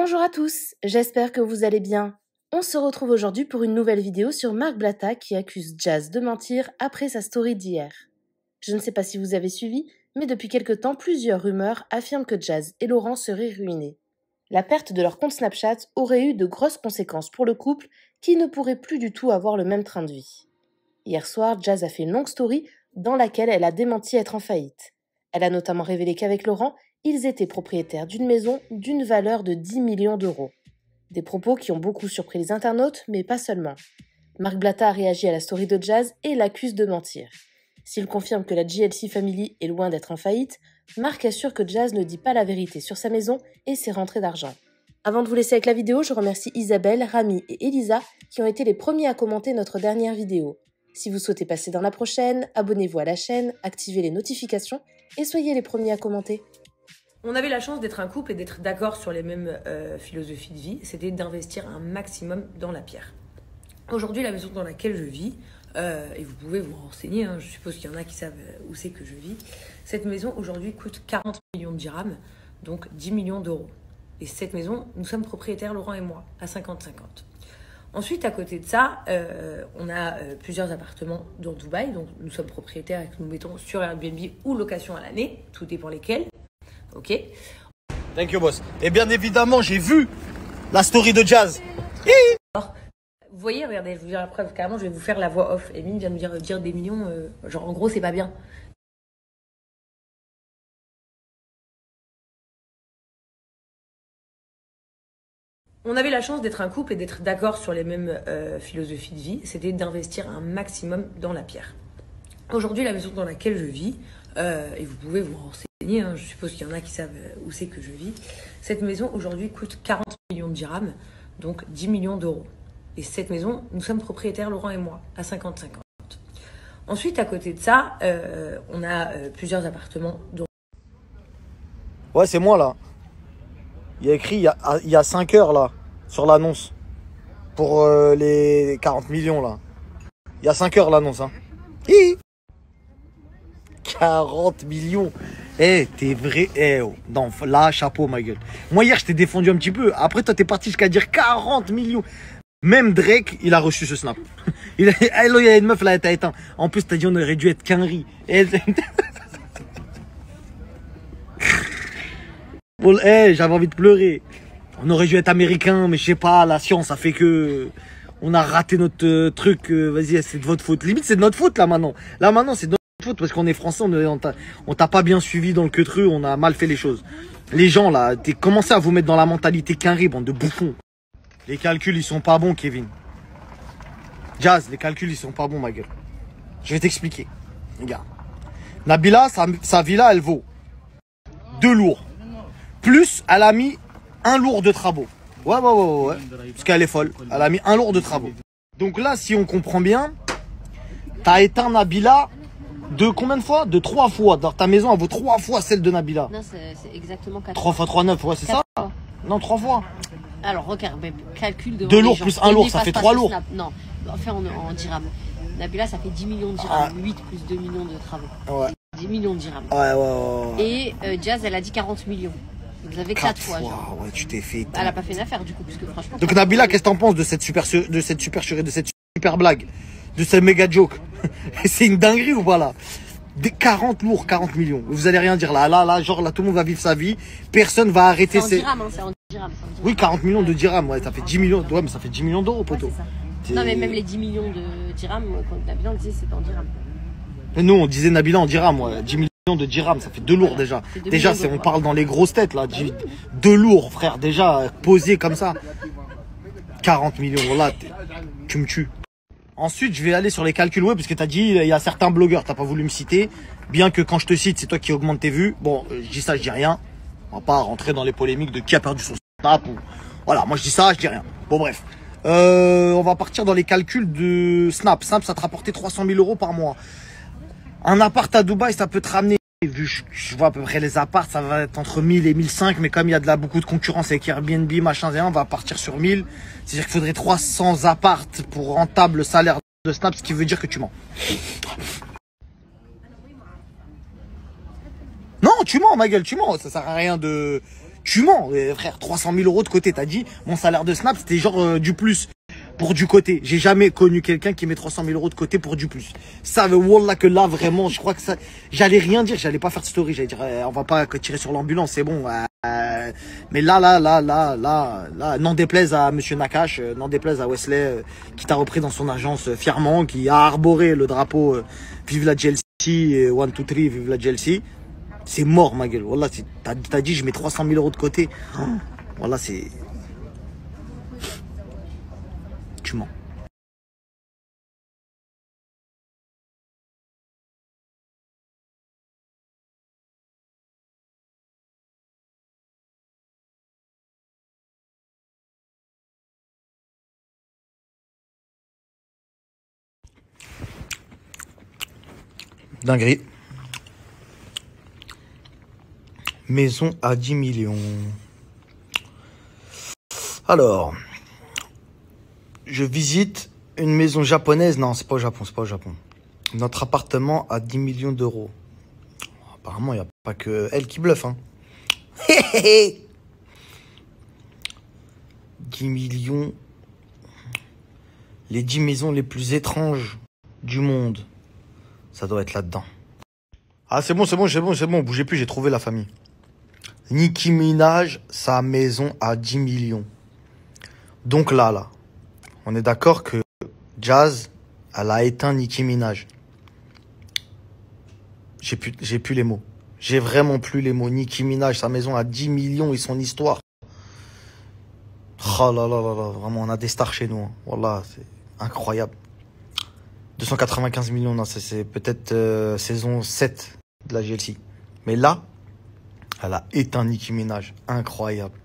Bonjour à tous, j'espère que vous allez bien. On se retrouve aujourd'hui pour une nouvelle vidéo sur Marc Blatta qui accuse Jazz de mentir après sa story d'hier. Je ne sais pas si vous avez suivi, mais depuis quelque temps, plusieurs rumeurs affirment que Jazz et Laurent seraient ruinés. La perte de leur compte Snapchat aurait eu de grosses conséquences pour le couple qui ne pourrait plus du tout avoir le même train de vie. Hier soir, Jazz a fait une longue story dans laquelle elle a démenti être en faillite. Elle a notamment révélé qu'avec Laurent, ils étaient propriétaires d'une maison d'une valeur de 10 millions d'euros. Des propos qui ont beaucoup surpris les internautes, mais pas seulement. Marc Blatta a réagi à la story de Jazz et l'accuse de mentir. S'il confirme que la JLC Family est loin d'être en faillite, Marc assure que Jazz ne dit pas la vérité sur sa maison et ses rentrées d'argent. Avant de vous laisser avec la vidéo, je remercie Isabelle, Rami et Elisa qui ont été les premiers à commenter notre dernière vidéo. Si vous souhaitez passer dans la prochaine, abonnez-vous à la chaîne, activez les notifications et soyez les premiers à commenter. On avait la chance d'être un couple et d'être d'accord sur les mêmes philosophies de vie, c'était d'investir un maximum dans la pierre. Aujourd'hui, la maison dans laquelle je vis, et vous pouvez vous renseigner, hein, je suppose qu'il y en a qui savent où c'est que je vis, cette maison aujourd'hui coûte 40 millions de dirhams, donc 10 millions d'euros. Et cette maison, nous sommes propriétaires, Laurent et moi, à 50-50. Ensuite, à côté de ça, on a plusieurs appartements dans Dubaï, donc nous sommes propriétaires et que nous mettons sur Airbnb ou location à l'année, tout dépend lesquels. Ok. Thank you, boss. Et bien évidemment, j'ai vu la story de Jazz. Alors, vous voyez, regardez, je vous dire la preuve, carrément, je vais vous faire la voix off. Emine vient de dire des millions, genre en gros, c'est pas bien. On avait la chance d'être un couple et d'être d'accord sur les mêmes philosophies de vie, c'était d'investir un maximum dans la pierre. Aujourd'hui, la maison dans laquelle je vis, et vous pouvez vous renseigner, hein, je suppose qu'il y en a qui savent où c'est que je vis, cette maison aujourd'hui coûte 40 millions de dirhams, donc 10 millions d'euros. Et cette maison, nous sommes propriétaires, Laurent et moi, à 50-50. Ensuite, à côté de ça, on a plusieurs appartements. Ouais, c'est moi là. Il y a écrit il y a 5 heures là, sur l'annonce. Pour les 40 millions là. Il y a 5 heures l'annonce. Hein. 40 millions. Eh, t'es vrai. Eh, oh. Non, là, chapeau, ma gueule. Moi, hier, je t'ai défendu un petit peu. Après, toi, t'es parti jusqu'à dire 40 millions. Même Drake, il a reçu ce snap. Il y a une meuf là, elle t'a éteint. En plus, t'as dit on aurait dû être qu'un riz. J'avais envie de pleurer. On aurait dû être américain, mais je sais pas, la science a fait que on a raté notre truc. Vas-y, c'est de votre faute. Limite, c'est de notre faute là maintenant. Là maintenant, c'est de notre faute parce qu'on est français, on t'a pas bien suivi dans le queutru, on a mal fait les choses. Les gens là, t'es commencé à vous mettre dans la mentalité qu'un riz, bande de bouffons. Les calculs, ils sont pas bons, Kevin. Jazz, les calculs, ils sont pas bons, ma gueule. Je vais t'expliquer. Regarde. Nabila, sa villa, elle vaut 2 lourds. Plus, elle a mis 1 lourd de travaux. Ouais. Parce qu'elle est folle. Elle a mis 1 lourd de travaux. Donc là, si on comprend bien, t'as éteint Nabila de combien de fois? De 3 fois. Dans ta maison, elle vaut 3 fois celle de Nabila. Non, c'est exactement 4 3 fois 3, 9, ouais, c'est ça? fois. Non, 3 fois. Alors, regarde, calcul de. 2 lourds plus 1 lourd, ça fait 3 lourds. Non, enfin en dirhams. Nabila, ça fait 10 millions de dirhams. 8 plus 2 millions de travaux. Ouais. 10 millions de dirhams. Ouais. Et Jazz, elle a dit 40 millions. Vous avez 4 fois. Genre. Ouais, tu t'es fait. Elle a pas fait une affaire du coup, parce que franchement. Donc Nabila, qu'est-ce que t'en penses de cette super blague, de cette méga joke? C'est une dinguerie ou pas là? Des 40 lourds, 40 millions. Vous allez rien dire là, genre là, tout le monde va vivre sa vie. Personne va arrêter ses. C'est en dirhams, Oui, 40 millions de dirhams, ouais, ça fait 10 millions. Ouais, mais ça fait 10 millions d'euros, poteau. Ouais, non, mais même les 10 millions de dirhams, quand Nabila, on disait c'était en dirhams. Mais nous, on disait Nabila en dirhams, ouais. 10 millions de dirhams, ça fait 2 lourds déjà. Déjà, on parle dans les grosses têtes là. 2 lourds, frère, déjà, posés comme ça. 40 millions, là, tu me tues. Ensuite, je vais aller sur les calculs web parce que t'as dit, il y a certains blogueurs, t'as pas voulu me citer. Bien que quand je te cite, c'est toi qui augmente tes vues. Bon, je dis ça, je dis rien. On va pas rentrer dans les polémiques de qui a perdu son snap ou... Voilà, moi je dis ça, je dis rien. Bon, bref. On va partir dans les calculs de Snap. Snap, ça te rapportait 300 000 euros par mois. Un appart à Dubaï, ça peut te ramener, vu je vois à peu près les apparts, ça va être entre 1000 et 1005, mais comme il y a beaucoup de concurrence avec Airbnb, machin, on va partir sur 1000. C'est-à-dire qu'il faudrait 300 apparts pour rentable le salaire de Snap, ce qui veut dire que tu mens. Non, tu mens, ma gueule, tu mens. Ça sert à rien de... Tu mens, frère, 300 000 euros de côté. T'as dit, mon salaire de Snap, c'était genre du plus. Pour du côté. J'ai jamais connu quelqu'un qui met 300 000 euros de côté pour du plus. Ça, wallah, que là, vraiment, je crois que ça, j'allais rien dire, j'allais pas faire de story. J'allais dire, on va pas tirer sur l'ambulance, c'est bon. Mais là, n'en déplaise à monsieur Nakash, n'en déplaise à Wesley, qui t'a repris dans son agence fièrement, qui a arboré le drapeau Vive la Chelsea, 1, 2, 3, Vive la Chelsea. C'est mort, ma gueule. Wallah, t'as dit, je mets 300 000 euros de côté. Wallah, c'est... Tu mens. Dinguerie. Maison à 10 millions. Alors, je visite une maison japonaise. Non, c'est pas au Japon, c'est pas au Japon. Notre appartement à 10 millions d'euros. Apparemment, il n'y a pas que elle qui bluffe. Hein. 10 millions. Les 10 maisons les plus étranges du monde. Ça doit être là-dedans. Ah, c'est bon. Bougez plus, j'ai trouvé la famille. Nicki Minaj, sa maison à 10 millions. Donc là, on est d'accord que Jazz, elle a éteint Nicki Minaj. J'ai plus les mots. J'ai vraiment plus les mots. Nicki Minaj, sa maison à 10 millions et son histoire. Oh là, vraiment, on a des stars chez nous. Hein. Wallah, c'est incroyable. 295 millions, non, c'est peut-être saison 7 de la GLC. Mais là, elle a éteint Nicki Minaj. Incroyable.